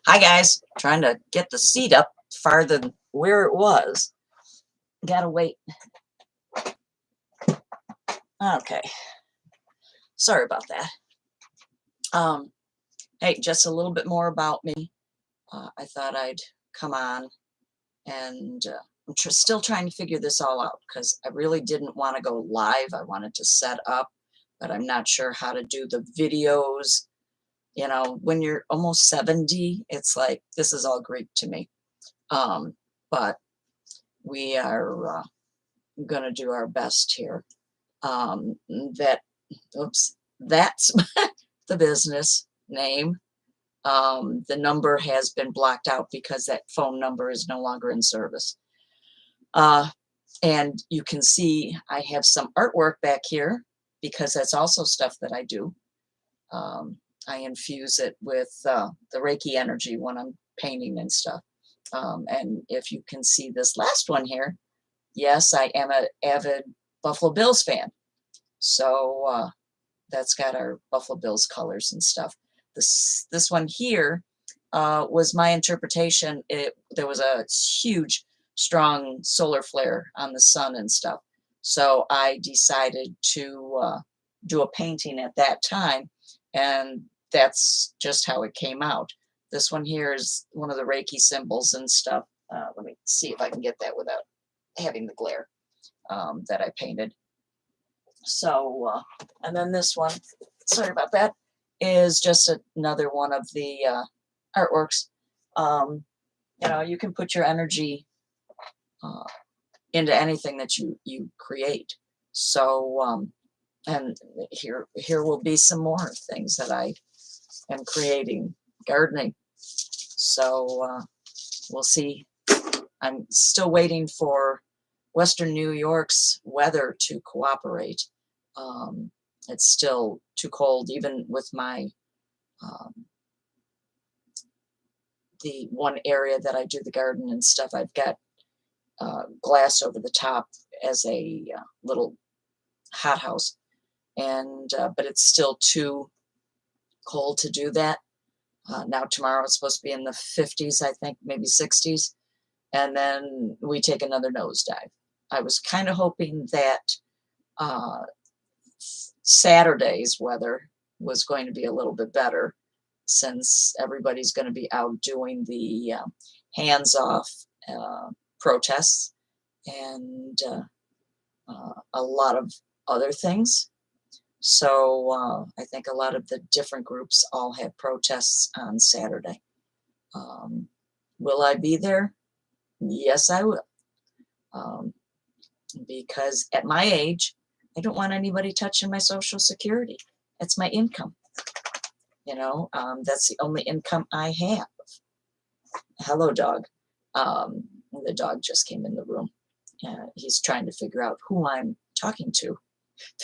Hi guys, trying to get the seat up farther than where it was. Gotta wait. Okay, sorry about that. Um, hey, just a little bit more about me. I thought I'd come on and I'm still trying to figure this all out because I really didn't want to go live. I wanted to set up, but I'm not sure how to do the videos. You know, when you're almost 70, it's like this is all Greek to me. But we are going to do our best here. Um, that, oops, that's the business name. The number has been blocked out because that phone number is no longer in service. And you can see I have some artwork back here because that's also stuff that I do. I infuse it with the Reiki energy when I'm painting and stuff. And if you can see this last one here, yes, I am an avid Buffalo Bills fan. So that's got our Buffalo Bills colors and stuff. This one here was my interpretation. There was a huge, strong solar flare on the sun and stuff. So I decided to do a painting at that time, and that's just how it came out. This one here is one of the Reiki symbols and stuff. Let me see if I can get that without having the glare that I painted. So, and then this one, sorry about that, is just another one of the artworks. You know, you can put your energy uh, into anything that you create. So, and here will be some more things that I am creating, gardening. So we'll see. I'm still waiting for Western New York's weather to cooperate. It's still too cold, even with my um, the one area that I do the garden and stuff. I've got glass over the top as a little hothouse, and but it's still too cold to do that. Now tomorrow it's supposed to be in the 50s, I think, maybe 60s, and then we take another nosedive. I was kind of hoping that uh, Saturday's weather was going to be a little bit better since everybody's going to be out doing the hands-off protests and a lot of other things. So I think a lot of the different groups all have protests on Saturday. Um, will I be there? Yes, I will. Um, because at my age, I don't want anybody touching my Social Security. That's my income. You know, that's the only income I have. Hello, dog. The dog just came in the room. He's trying to figure out who I'm talking to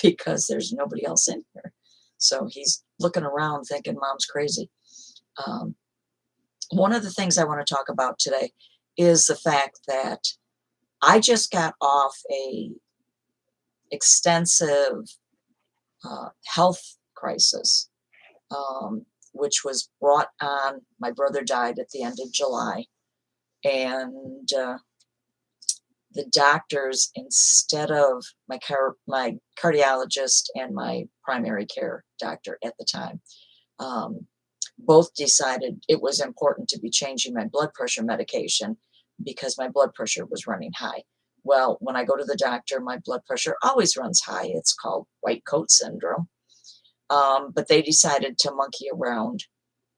because there's nobody else in here. So he's looking around thinking mom's crazy. Um, one of the things I want to talk about today is the fact that I just got off a extensive health crisis, which was brought on. My brother died at the end of July, and the doctors, instead of my cardiologist and my primary care doctor at the time, both decided it was important to be changing my blood pressure medication because my blood pressure was running high. Well, when I go to the doctor, my blood pressure always runs high. It's called white coat syndrome. But they decided to monkey around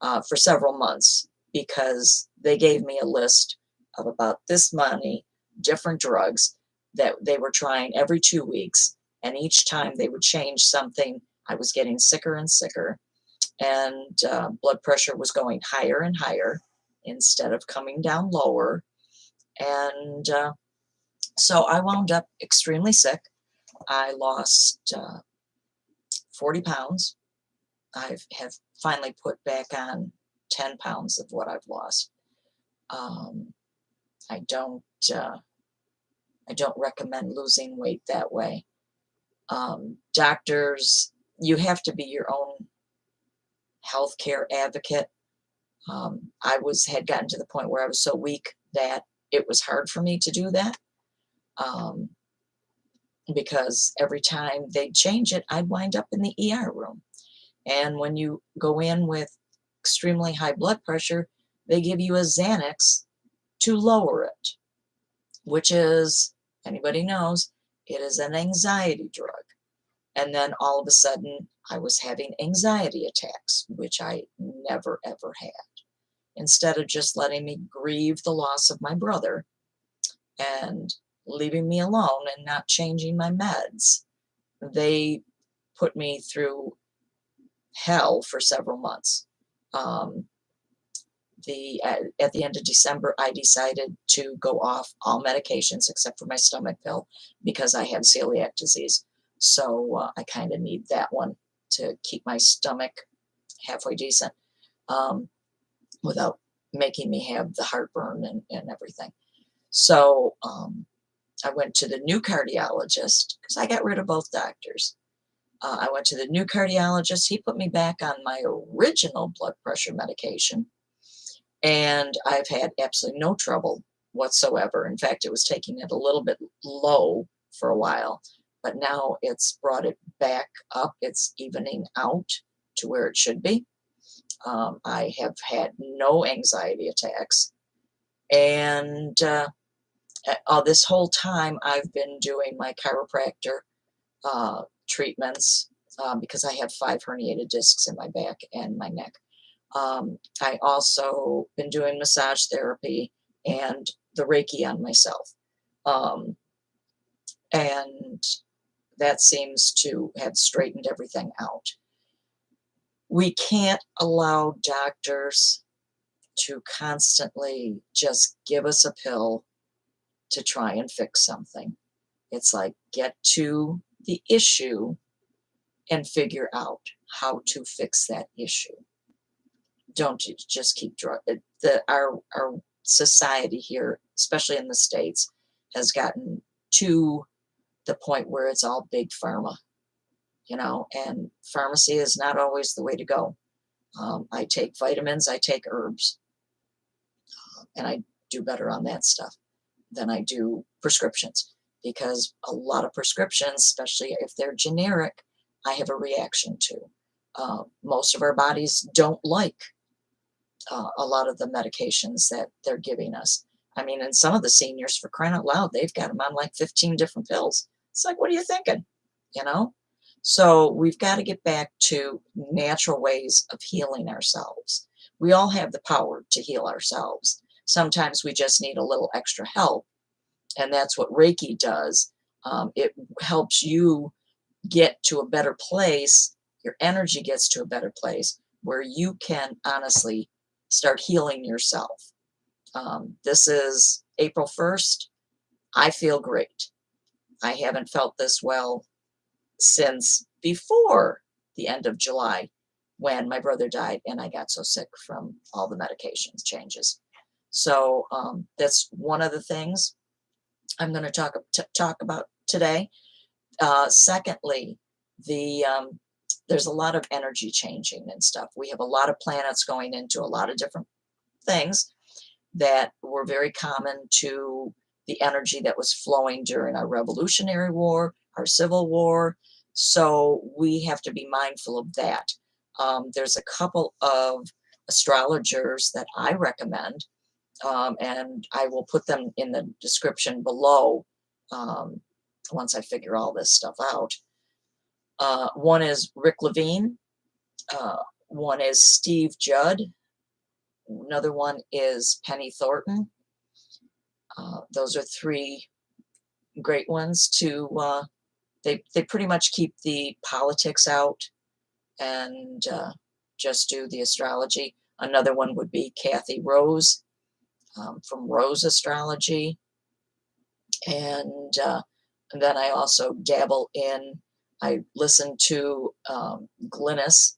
for several months because they gave me a list of about this many different drugs that they were trying every 2 weeks. And each time they would change something, I was getting sicker and sicker. And blood pressure was going higher and higher instead of coming down lower. And so I wound up extremely sick. I lost 40 pounds. I have finally put back on 10 pounds of what I've lost. Um, I don't recommend losing weight that way. Doctors, you have to be your own healthcare advocate. Had gotten to the point where I was so weak that it was hard for me to do that. Um, because every time they'd change it, I'd wind up in the ER room. And when you go in with extremely high blood pressure, they give you a Xanax to lower it, which is, anybody knows, it is an anxiety drug. And then all of a sudden, I was having anxiety attacks, which I never ever had. Instead of just letting me grieve the loss of my brother and leaving me alone and not changing my meds, they put me through hell for several months. Um, at the end of December, I decided to go off all medications except for my stomach pill because I have celiac disease. So I kind of need that one to keep my stomach halfway decent, um, without making me have the heartburn and everything. So I went to the new cardiologist because I got rid of both doctors. I went to the new cardiologist. He put me back on my original blood pressure medication, and I've had absolutely no trouble whatsoever. In fact, it was taking it a little bit low for a while, but now it's brought it back up. It's evening out to where it should be. I have had no anxiety attacks. And this whole time, I've been doing my chiropractor treatments because I have 5 herniated discs in my back and my neck. I also been doing massage therapy and the Reiki on myself. Um, and that seems to have straightened everything out. We can't allow doctors to constantly just give us a pill to try and fix something. It's like, get to the issue and figure out how to fix that issue. Don't just keep our society here, especially in the States, has gotten to the point where it's all big pharma, and pharmacy is not always the way to go. I take vitamins, I take herbs, and I do better on that stuff than I do prescriptions, because a lot of prescriptions, especially if they're generic, I have a reaction to. Most of our bodies don't like a lot of the medications that they're giving us. I mean, and some of the seniors, for crying out loud, they've got them on like 15 different pills. It's like, what are you thinking? You know? So we've got to get back to natural ways of healing ourselves. We all have the power to heal ourselves. Sometimes we just need a little extra help, and that's what Reiki does. It helps you get to a better place. Your energy gets to a better place where you can honestly start healing yourself. This is April 1st. I feel great. I haven't felt this well since before the end of July, when my brother died and I got so sick from all the medications changes. So that's one of the things I'm going to talk about today. Secondly, there's a lot of energy changing and stuff. We have a lot of planets going into a lot of different things that were very common to the energy that was flowing during our Revolutionary War, our Civil War. So we have to be mindful of that. There's a couple of astrologers that I recommend, and I will put them in the description below once I figure all this stuff out. One is Rick Levine. One is Steve Judd. Another one is Penny Thornton. Those are 3 great ones to, they pretty much keep the politics out and just do the astrology. Another one would be Kathy Rose from Rose Astrology. And then I also dabble in, I listen to Glynis.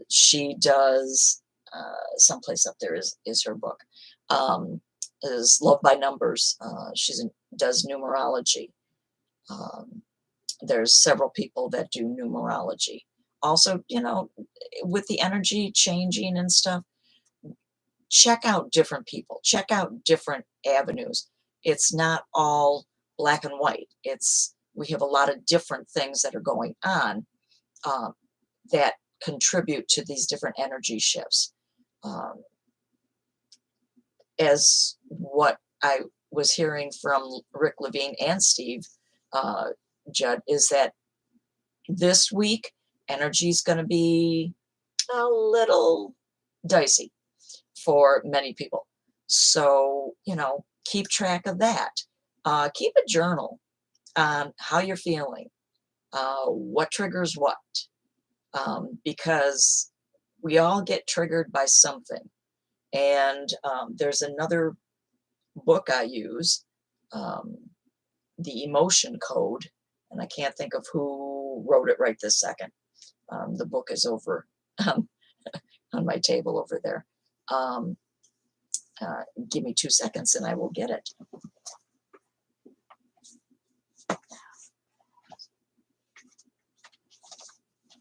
She does, someplace up there is her book, is Love by Numbers. Does numerology. There's several people that do numerology. Also, with the energy changing and stuff, check out different people, check out different avenues. It's not all black and white. We have a lot of different things that are going on, um, that contribute to these different energy shifts. Um, as what I was hearing from Rick Levine and Steve uh, Judd is that this week energy is going to be a little dicey for many people. So, keep track of that. Keep a journal on how you're feeling, what triggers what, because we all get triggered by something. And there's another book I use, um, The Emotion Code, and I can't think of who wrote it right this second. The book is over um, on my table over there. Um, uh, Give me 2 seconds and I will get it.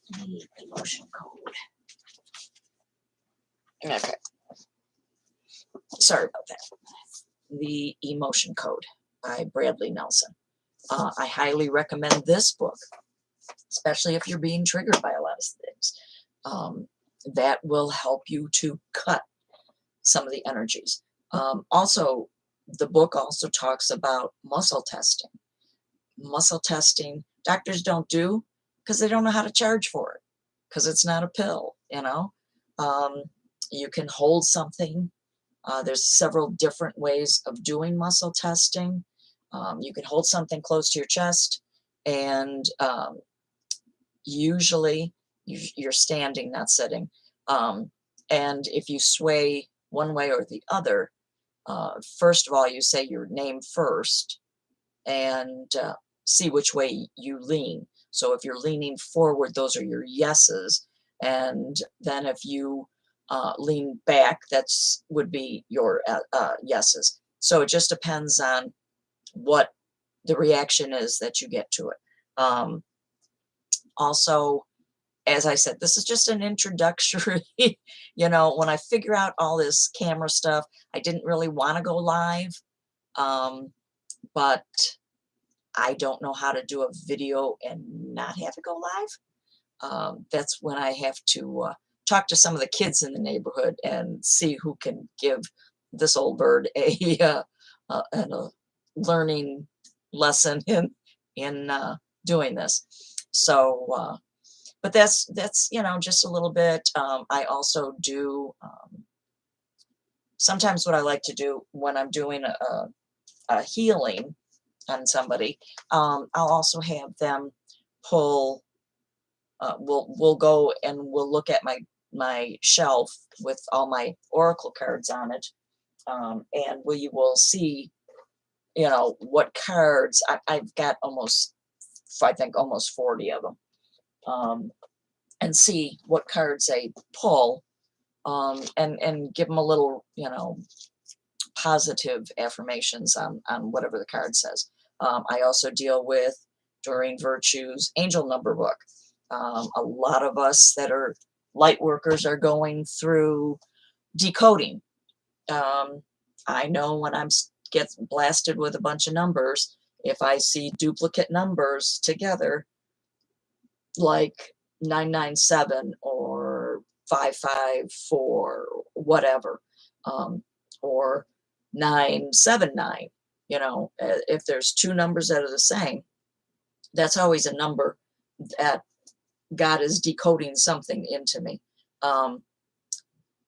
The Emotion Code. Okay. Sorry about that. The Emotion Code by Bradley Nelson. I highly recommend this book, especially if you're being triggered by a lot of things. That will help you to cut some of the energies. Also, the book also talks about muscle testing. Muscle testing, doctors don't do because they don't know how to charge for it, because it's not a pill. Um, you can hold something. There's several different ways of doing muscle testing. You can hold something close to your chest, and usually you're standing, not sitting. And if you sway one way or the other, first of all, you say your name first and see which way you lean. So if you're leaning forward, those are your yeses. And then if you lean back, that's would be your yeses. So it just depends on what the reaction is that you get to it. Also, as I said, this is just an introductory. When I figure out all this camera stuff, I didn't really want to go live, but I don't know how to do a video and not have it go live. That's when I have to talk to some of the kids in the neighborhood and see who can give this old bird a learning lesson in doing this. So, but that's just a little bit. I also do sometimes what I like to do when I'm doing a healing on somebody. I'll also have them pull. We'll go and we'll look at my shelf with all my oracle cards on it, and we will see what cards I've got I think almost 40 of them, and see what cards they pull, and give them a little positive affirmations on whatever the card says. I also deal with Doreen Virtue's angel number book. A lot of us that are light workers are going through decoding. I know when get blasted with a bunch of numbers, if I see duplicate numbers together, like 997 or 554, whatever, or 979, if there's two numbers that are the same, that's always a number that God is decoding something into me.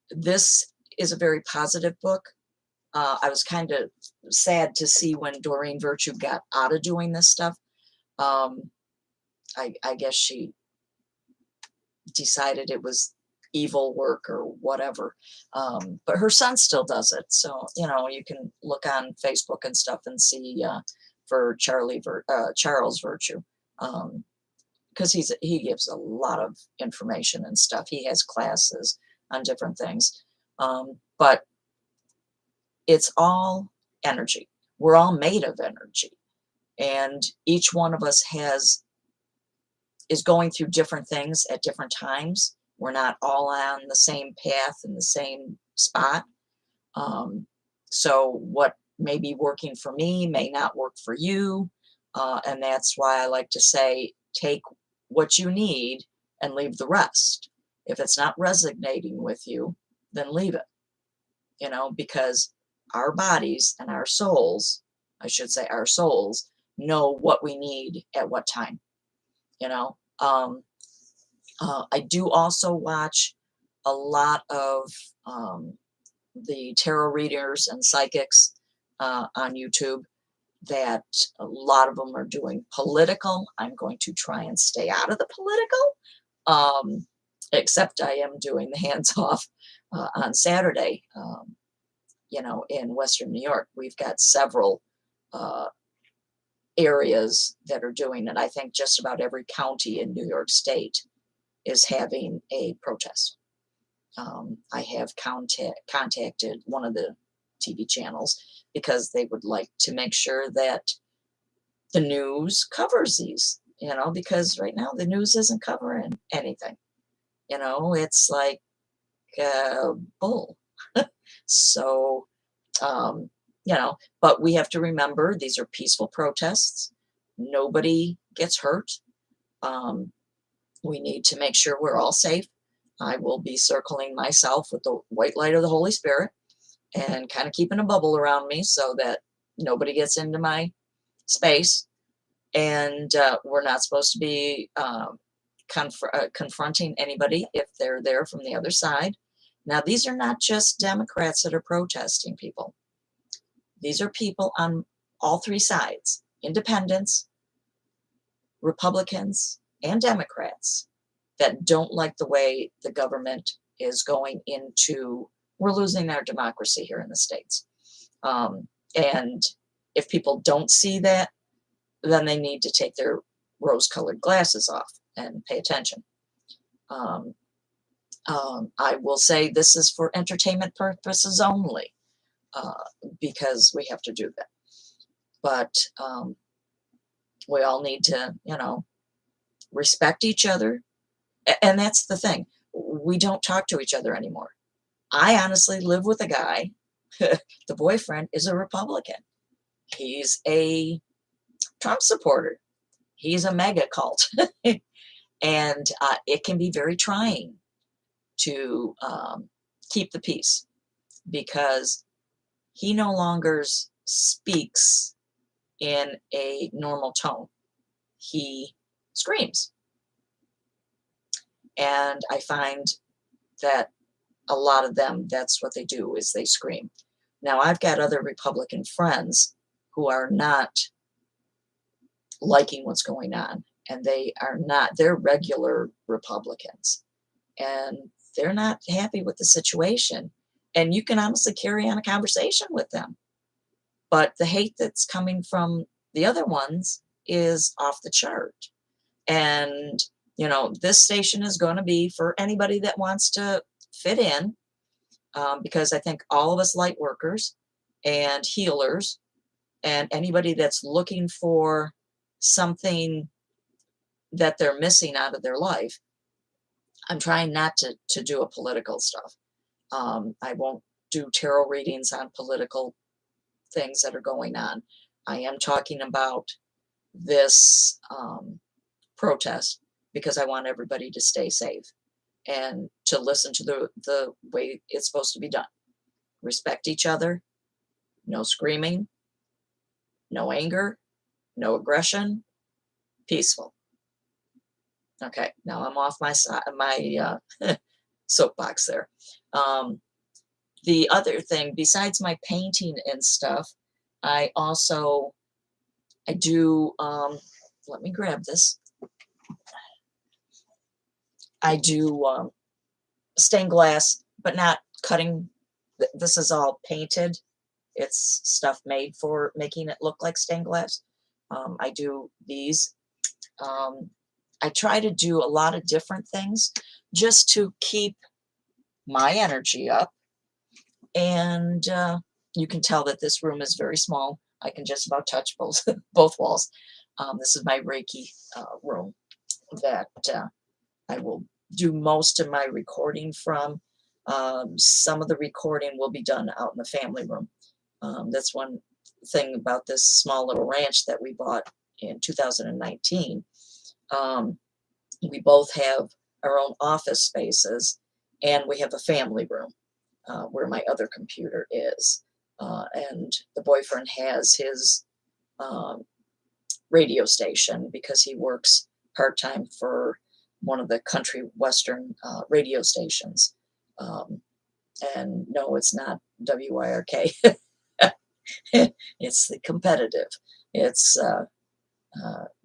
This is a very positive book. I was kind of sad to see when Doreen Virtue got out of doing this stuff. I guess she decided it was evil work or whatever. But her son still does it. So, you can look on Facebook and stuff and see for Charles Virtue. Because he gives a lot of information and stuff. He has classes on different things. But it's all energy. We're all made of energy. And each one of us is going through different things at different times. We're not all on the same path in the same spot. Um, so what may be working for me may not work for you. And that's why I like to say, take what you need and leave the rest. If it's not resonating with you, then leave it, because our bodies and our souls, I should say our souls, know what we need at what time, you know. I do also watch a lot of the tarot readers and psychics on YouTube, that a lot of them are doing political. I'm going to try and stay out of the political, except I am doing the hands off on Saturday. In Western New York, we've got several uh, areas that are doing it. I think just about every county in New York State is having a protest. I have contacted one of the TV channels because they would like to make sure that the news covers these, because right now the news isn't covering anything. It's like bull. So, um, but we have to remember these are peaceful protests. Nobody gets hurt. Um, we need to make sure we're all safe. I will be circling myself with the white light of the Holy Spirit and kind of keeping a bubble around me so that nobody gets into my space. And we're not supposed to be confronting anybody if they're there from the other side. Now, these are not just Democrats that are protesting, people. These are people on all three sides: independents, Republicans, and Democrats that don't like the way the government is going into. We're losing our democracy here in the States. And if people don't see that, then they need to take their rose-colored glasses off and pay attention. Um, I will say this is for entertainment purposes only, uh, because we have to do that. But we all need to, respect each other. And that's the thing. We don't talk to each other anymore. I honestly live with a guy. The boyfriend is a Republican. He's a Trump supporter. He's a mega cult. And it can be very trying to keep the peace, because he no longer speaks in a normal tone. He screams. And I find that a lot of them, that's what they do, is they scream. Now, I've got other Republican friends who are not liking what's going on, and they're regular Republicans, and they're not happy with the situation. And you can honestly carry on a conversation with them. But the hate that's coming from the other ones is off the chart. And, this station is going to be for anybody that wants to fit in, because I think all of us light workers and healers and anybody that's looking for something that they're missing out of their life. I'm trying not to do a political stuff. I won't do tarot readings on political things that are going on. I am talking about this protest because I want everybody to stay safe and to listen to the way it's supposed to be done. Respect each other, no screaming, no anger, no aggression, peaceful. Okay, now I'm off my soapbox there. The other thing, besides my painting and stuff, I do, let me grab this. I do stained glass, but not cutting. This is all painted. It's stuff made for making it look like stained glass. I do these. I try to do a lot of different things just to keep my energy up. And you can tell that this room is very small. I can just about touch both walls. This is my Reiki room that I will do most of my recording from. Some of the recording will be done out in the family room. That's one thing about this small little ranch that we bought in 2019. Um, we both have our own office spaces, and we have a family room where my other computer is. And the boyfriend has his um, radio station because he works part-time for one of the country western radio stations. Um, and no, it's not WYRK. It's the competitive. It's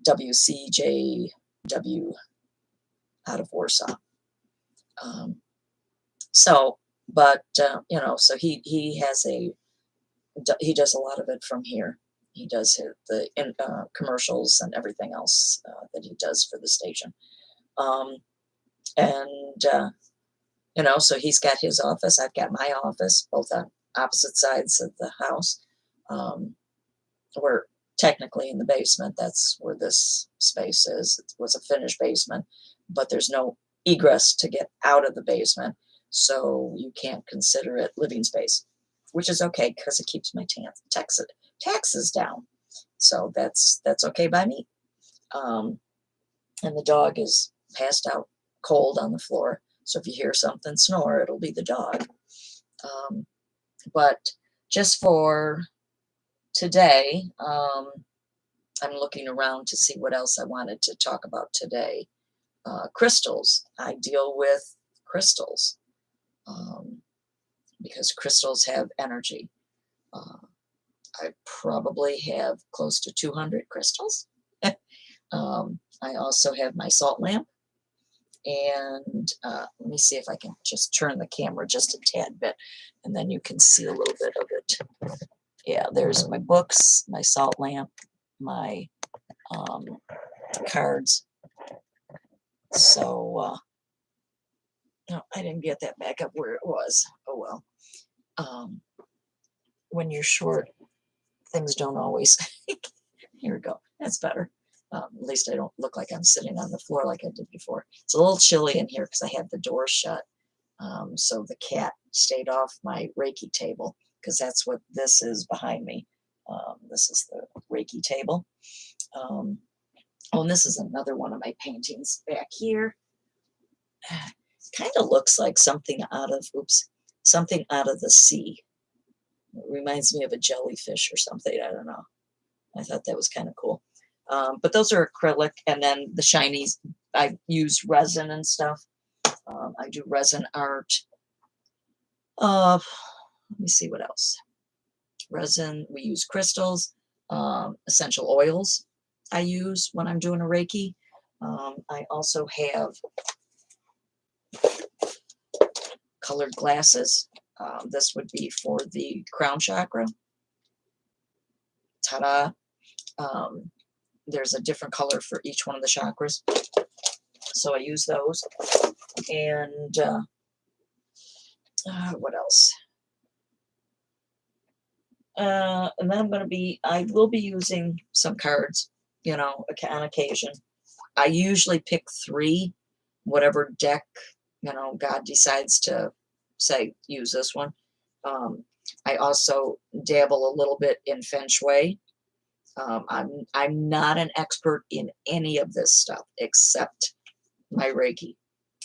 WCJW out of Warsaw. Um, so, but so he has he does a lot of it from here. He does the commercials and everything else that he does for the station. Um, and so he's got his office. I've got my office, both on opposite sides of the house. We're technically in the basement. That's where this space is. It was a finished basement, but there's no egress to get out of the basement, so you can't consider it living space, which is okay because it keeps my taxes down. So that's okay by me. And the dog is passed out cold on the floor. So if you hear something snore, it'll be the dog. But just for today, I'm looking around to see what else I wanted to talk about today. Crystals. I deal with crystals because crystals have energy. I probably have close to 200 crystals. I also have my salt lamp. And let me see if I can just turn the camera just a tad bit, and then you can see a little bit of it. Yeah, there's my books, my salt lamp, my cards. So, no, I didn't get that back up where it was. Oh, well. When you're short, things don't always. Here we go. That's better. At least I don't look like I'm sitting on the floor like I did before. It's a little chilly in here because I had the door shut. So the cat stayed off my Reiki table because that's what this is behind me. This is the Reiki table. Oh, and this is another one of my paintings back here. Kind of looks like something out of the sea. It reminds me of a jellyfish or something. I don't know. I thought that was kind of cool. But those are acrylic, and then the shinies, I use resin and stuff. I do resin art. Let me see what else. Resin, we use crystals, essential oils I use when I'm doing a Reiki. I also have colored glasses. This would be for the crown chakra. Ta-da! There's a different color for each one of the chakras. So I use those. And what else? And then I will be using some cards, on occasion. I usually pick 3, whatever deck, God decides to say, use this one. I also dabble a little bit in Feng Shui. I'm not an expert in any of this stuff except my Reiki.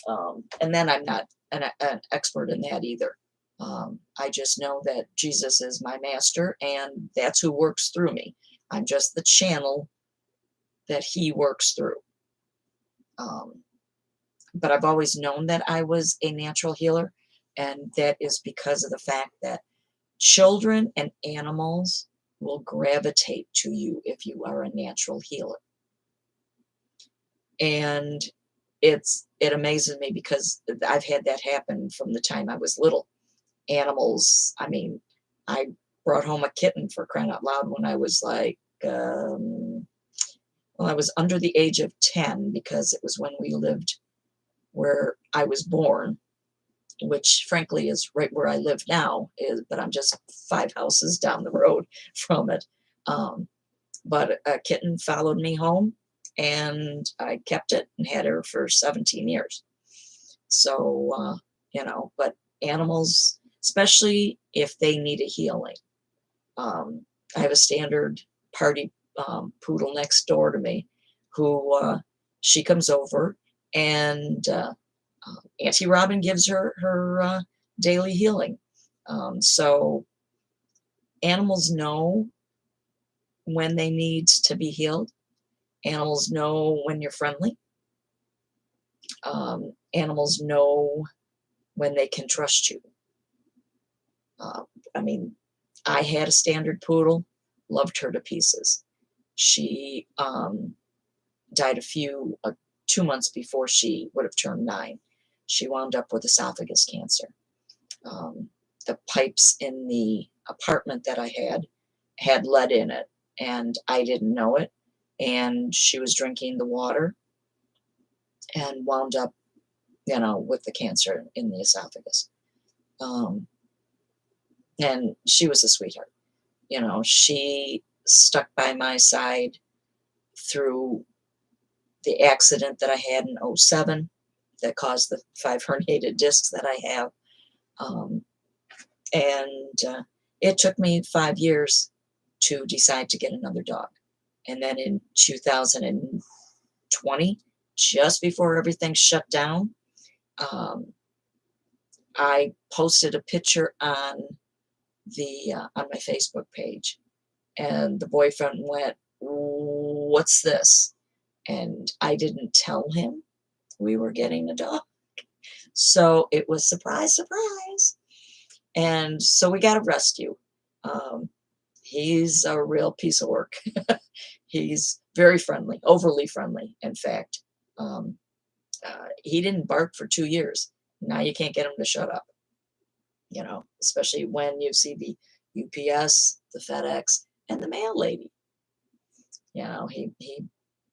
And then I'm not an expert in that either. I just know that Jesus is my master, and that's who works through me. I'm just the channel that he works through. But I've always known that I was a natural healer, and that is because of the fact that children and animals will gravitate to you if you are a natural healer. And it amazes me because I've had that happen from the time I was little. Animals, I mean, I brought home a kitten, for crying out loud, when I was like, I was under the age of 10, because it was when we lived where I was born, which frankly is right where I live now, but I'm just 5 houses down the road from it. But a kitten followed me home, and I kept it and had her for 17 years. So, but Animals, especially if they need a healing. I have a standard party poodle next door to me who she comes over and Auntie Robin gives her daily healing. So animals know when they need to be healed. Animals know when you're friendly. Animals know when they can trust you. I mean, I had a standard poodle, loved her to pieces. She died 2 months before she would have turned 9. She wound up with esophagus cancer. The pipes in the apartment that I had lead in it, and I didn't know it. And she was drinking the water and wound up, with the cancer in the esophagus. And she was a sweetheart. She stuck by my side through the accident that I had in '07 that caused the 5 herniated discs that I have. And it took me 5 years to decide to get another dog. And then in 2020, just before everything shut down, I posted a picture on my Facebook page, and the boyfriend went, "What's this?" And I didn't tell him we were getting a dog. So it was surprise, surprise. And so we got a rescue. He's a real piece of work. He's very friendly, overly friendly, in fact. He didn't bark for 2 years. Now you can't get him to shut up, especially when you see the UPS, the FedEx, and the mail lady. He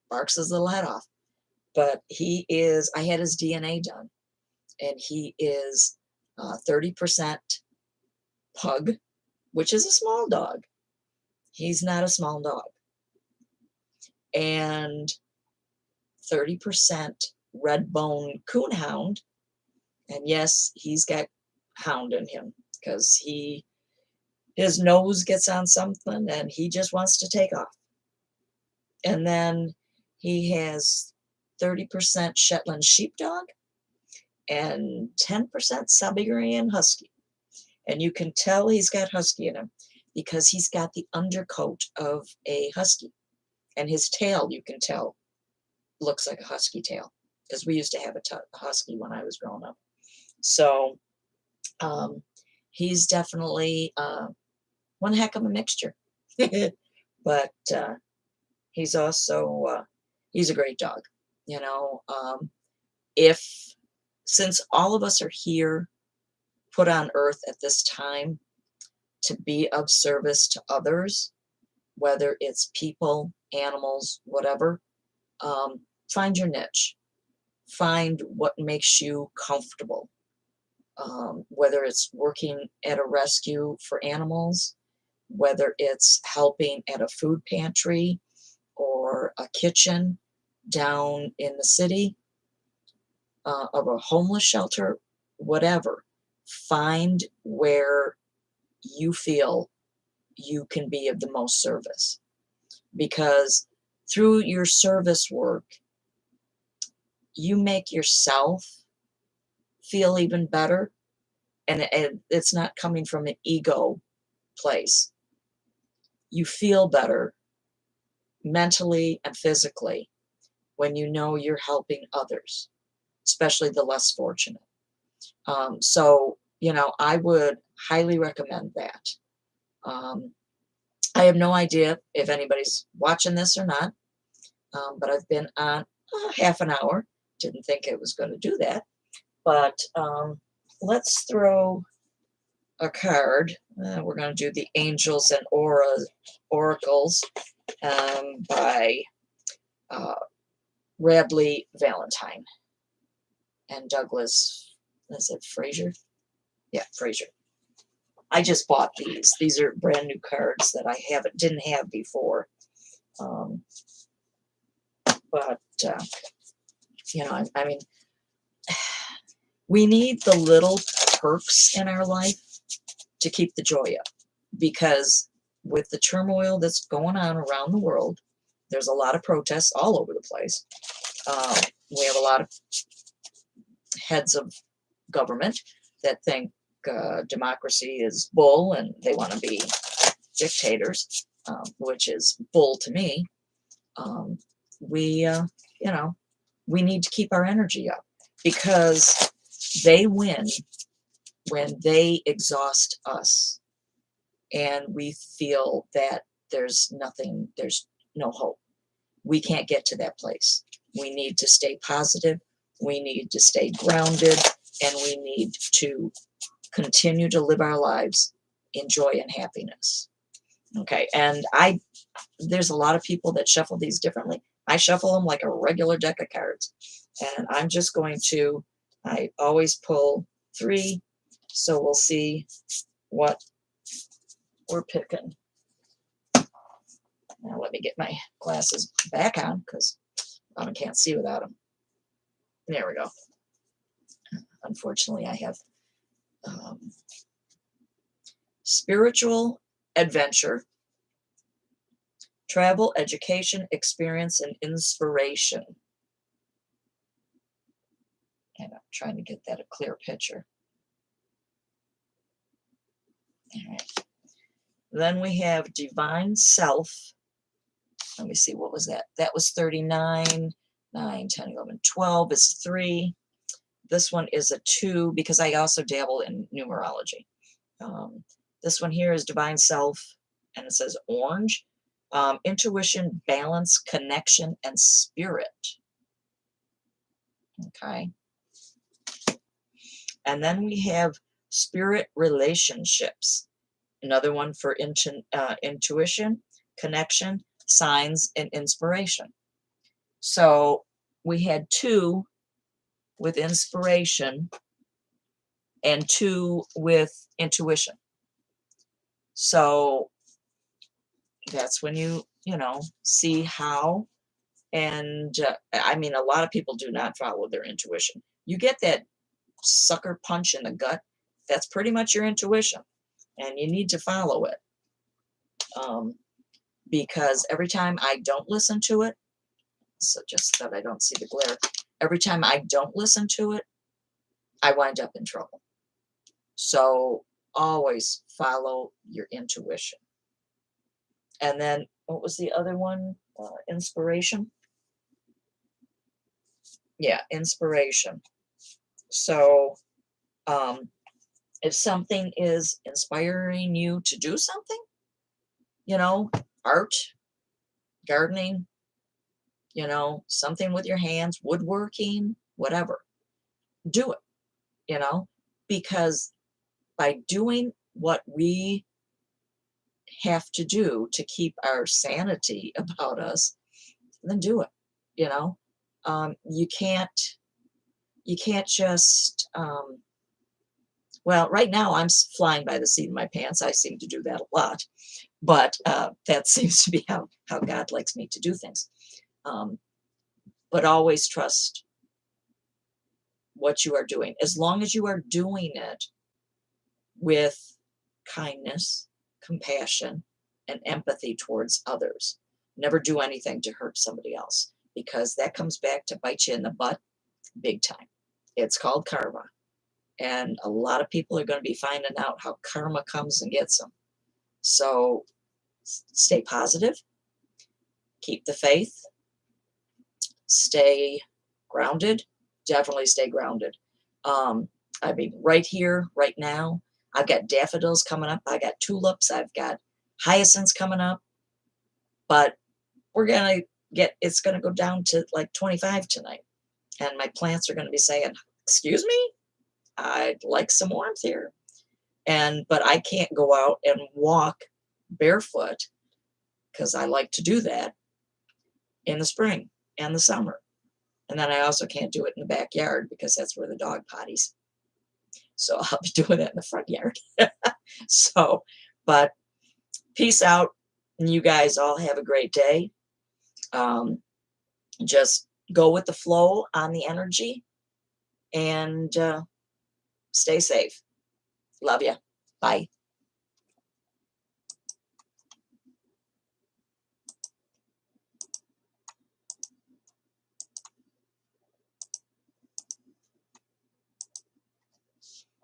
barks his little head off. But I had his DNA done, and he is 30% pug, which is a small dog. He's not a small dog. And 30% red bone coonhound. And yes, he's got hound in him because his nose gets on something and he just wants to take off. And then he has 30% Shetland sheepdog and 10% Siberian husky. And you can tell he's got husky in him because he's got the undercoat of a husky. And his tail, you can tell, looks like a husky tail because we used to have a husky when I was growing up. So he's definitely one heck of a mixture. But he's also, he's a great dog. Since all of us are here, put on earth at this time to be of service to others, whether it's people, animals, whatever, find your niche. Find what makes you comfortable. Whether it's working at a rescue for animals, whether it's helping at a food pantry or a kitchen down in the city, of a homeless shelter, whatever. Find where you feel you can be of the most service. Because through your service work, you make yourself feel even better. And it's not coming from an ego place. You feel better mentally and physically when you know you're helping others, especially the less fortunate. So, I would highly recommend that. I have no idea if anybody's watching this or not, but I've been on half an hour. Didn't think it was going to do that. But let's throw a card. We're going to do the Angels and Oracles by Radley Valentine and Douglas, is it Fraser? Yeah, Fraser. I just bought these. These are brand new cards that I didn't have before. But I mean, we need the little perks in our life to keep the joy up. Because with the turmoil that's going on around the world, there's a lot of protests all over the place. We have a lot of heads of government that think democracy is bull and they want to be dictators, which is bull to me. We need to keep our energy up, because they win when they exhaust us and we feel that there's no hope. We can't get to that place. We need to stay positive. We need to stay grounded, and we need to continue to live our lives in joy and happiness. Okay, and there's a lot of people that shuffle these differently. I shuffle them like a regular deck of cards, and I'm just going to, I always pull 3, so we'll see what we're picking. Now let me get my glasses back on, because I can't see without them. There we go. Unfortunately, I have spiritual adventure, travel, education, experience, and inspiration. And I'm trying to get that a clear picture. All right. Then we have divine self. Let me see, what was that? That was 39, 9, 10, 11, 12 is 3. This one is a 2, because I also dabble in numerology. This one here is divine self, and it says orange. Intuition, balance, connection, and spirit. Okay. And then we have spirit relationships. Another one for intuition, connection, signs, and inspiration. So we had 2 with inspiration and 2 with intuition. So that's when you see how. And I mean, a lot of people do not follow their intuition. You get that sucker punch in the gut, that's pretty much your intuition, and you need to follow it. Because every time I don't listen to it, so just that I don't see the glare, every time I don't listen to it, I wind up in trouble. So always follow your intuition. And then what was the other one? Inspiration. Yeah, inspiration. So if something is inspiring you to do something, art, gardening, something with your hands, woodworking, whatever, do it, because by doing what we have to do to keep our sanity about us, then do it. You can't just well, right now I'm flying by the seat of my pants. I seem to do that a lot, but that seems to be how God likes me to do things. But always trust what you are doing, as long as you are doing it with kindness, compassion, and empathy towards others. Never do anything to hurt somebody else, because that comes back to bite you in the butt big time. It's called karma. And a lot of people are going to be finding out how karma comes and gets them. So stay positive, keep the faith, stay grounded, definitely stay grounded. I mean, right here, right now, I've got daffodils coming up. I got tulips. I've got hyacinths coming up. But it's going to go down to like 25 tonight. And my plants are going to be saying, excuse me, I'd like some warmth here. But I can't go out and walk barefoot, because I like to do that in the spring and the summer. And then I also can't do it in the backyard, because that's where the dog potties. So I'll be doing that in the front yard. So, but peace out. And you guys all have a great day. Just go with the flow on the energy, and stay safe. Love you. Bye.